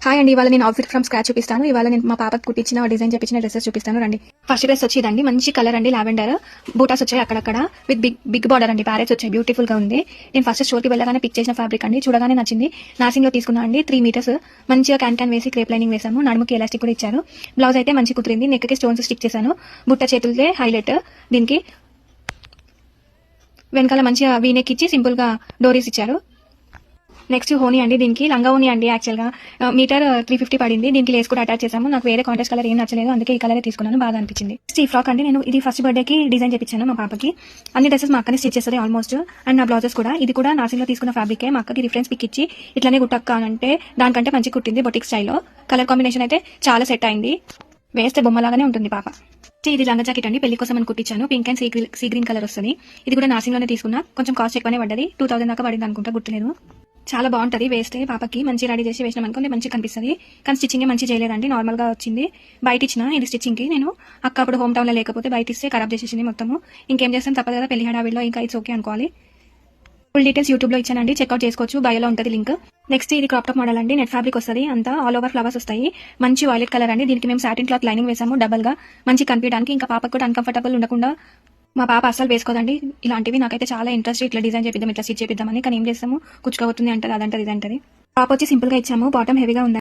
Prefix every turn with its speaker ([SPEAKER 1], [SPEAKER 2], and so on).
[SPEAKER 1] Hi అండి, ఇవాళ నేను అవుట్ఫిట్ ఫ్రమ్ స్క్రాచ్ చూపిస్తాను. ఇవాళ నేను మా పాపకు కుట్టించిన డిజైన్ చెప్పించిన డ్రెస్సెస్ చూపిస్తాను రండి. ఫస్ట్ డ్రెస్ వచ్చేదండి మంచి కలర్ అండి, లావెండర్. బూటాస్ వచ్చాయి అక్కడక్కడ విత్ బిగ్ బార్డర్ అండి, ప్యారెట్స్ వచ్చాయి, బ్యూటిఫుల్ గా ఉంది. నేను ఫస్ట్ స్టోర్ కి వెళ్ళగానే పిక్ చేసిన ఫ్యాబ్రిక్ అండి, చూడగానే నచ్చింది. నాసింగ్ లో తీసుకున్నా అండి, 3 మీటర్స్ మంచిగా క్యాన్ వేసి క్రేప్ లైనింగ్ వేసాము. నడుముకి ఎలాస్టిక్ కూడా ఇచ్చారు. బ్లౌజ్ అయితే మంచి కుదిరింది, నెక్ కి స్టోన్స్ స్టిక్ చేశాను. బుట్ట చేతులే హైలైట్. దీనికి వెనకాల మంచిగా వీనెక్ ఇచ్చి సింపుల్ గా డోరీస్ ఇచ్చారు. నెక్స్ట్ హోనీ అండి, దీనికి లంగా హోనీ అండి. యాక్చువల్ గా మీటర్ 350 పడింది. దీనికి లేస్ కూడా అటాచ్ చేసాము. నాకు వేరే కాంట్రాస్ట్ కలర్ ఏం నచ్చలేదు, అందుకే ఈ కలర్ తీసుకున్నాను, బాగా అనిపించింది. ఈ ఫ్రాక్ అండి, నేను ఇది ఫస్ట్ బర్త్డే కి డిజైన్ చేపించాను మా పాపకి. అన్ని డ్రెస్సెస్ మా అక్కనే స్టిచ్ చేస్తుంది ఆల్మోస్ట్, అండ్ నా బ్లౌజెస్ కూడా. ఇది కూడా నాసింగ్ లో తీసుకున్న ఫ్యాబ్రికే. మా అక్కకి రిఫరెన్స్ పిక్ ఇచ్చి ఇట్లానే కుట్టక్క అంటే దానికంటే మంచి కుట్టింది బొటిక్ స్టైల్లో. కలర్ కాంబినేషన్ అయితే చాలా సెట్ అయింది, వేస్తే బొమ్మలాగానే ఉంటుంది పాప. ఇది లంగా జాకెట్ అండి, పెళ్లి కోసం అని కుట్టించాను. Pink and sea green colour వస్తుంది. ఇది కూడా నాసింగ్ లోనే తీసుకున్నా, కొంచెం కాస్ట్ ఎక్కువనే పడ్డది, 2000 దాకా పడింది అనుకుంటా, గుర్తులేదు. చాలా బాగుంటది, వేస్తే పాపకి మంచి రెడీ చేసి వేసినాం అనుకోండి మంచి కనిపిస్తుంది. కానీ స్టిచ్చింగ్ మంచి చేయలేదండి, నార్మల్ గా వచ్చింది. బయట ఇచ్చిన ఇది స్టిచ్చింగ్ కి, నేను అక్క అప్పుడు హోమ్ టౌన్ లో లేకపోతే బయట ఇస్తే ఖరాబ్ చేసేసింది మొత్తము. ఇంకేం చేస్తాం, తప్పదు కదా, పెళ్లి హడావిడిలో ఇంకా ఇట్స్ ఓకే అనుకోవాలి. ఫుల్ డీటెయిల్స్ యూట్యూబ్ లో ఇచ్చానండి, చెక్అౌట్ చేసుకోవచ్చు, బయోలో ఉంటుంది లింక్. నెక్స్ట్ ఇది క్రాప్ టాప్ మోడల్ అండి, నెట్ ఫ్యాబ్రిక్ వస్తుంది, అంతా ఆల్ ఓవర్ ఫ్లవర్స్ వస్తాయి. మంచి వైలెట్ కలర్ అండి. దీనికి మేము సాటిన్ క్లాత్ లైనింగ్ వేసాము డబల్ గా, మంచి కనిపించడానికి. ఇంకా పాపకు కూడా అన్కంఫర్టబుల్ ఉండకుండా. మా పాప అస్సలు వేసుకోదండి ఇలాంటివి. నాకైతే చాలా ఇంట్రెస్ట్ ఇట్లా డిజైన్ చేపిద్దాం, ఇట్లా స్టిచ్ చేపిద్దామని. కానీ ఏం చేస్తాము, కుచ్చుకోబోతుంది అంటది, అదంటది ఇదంటది. పాప వచ్చి సింపుల్ గా ఇచ్చాము, బాటమ్ హెవీగా ఉంది.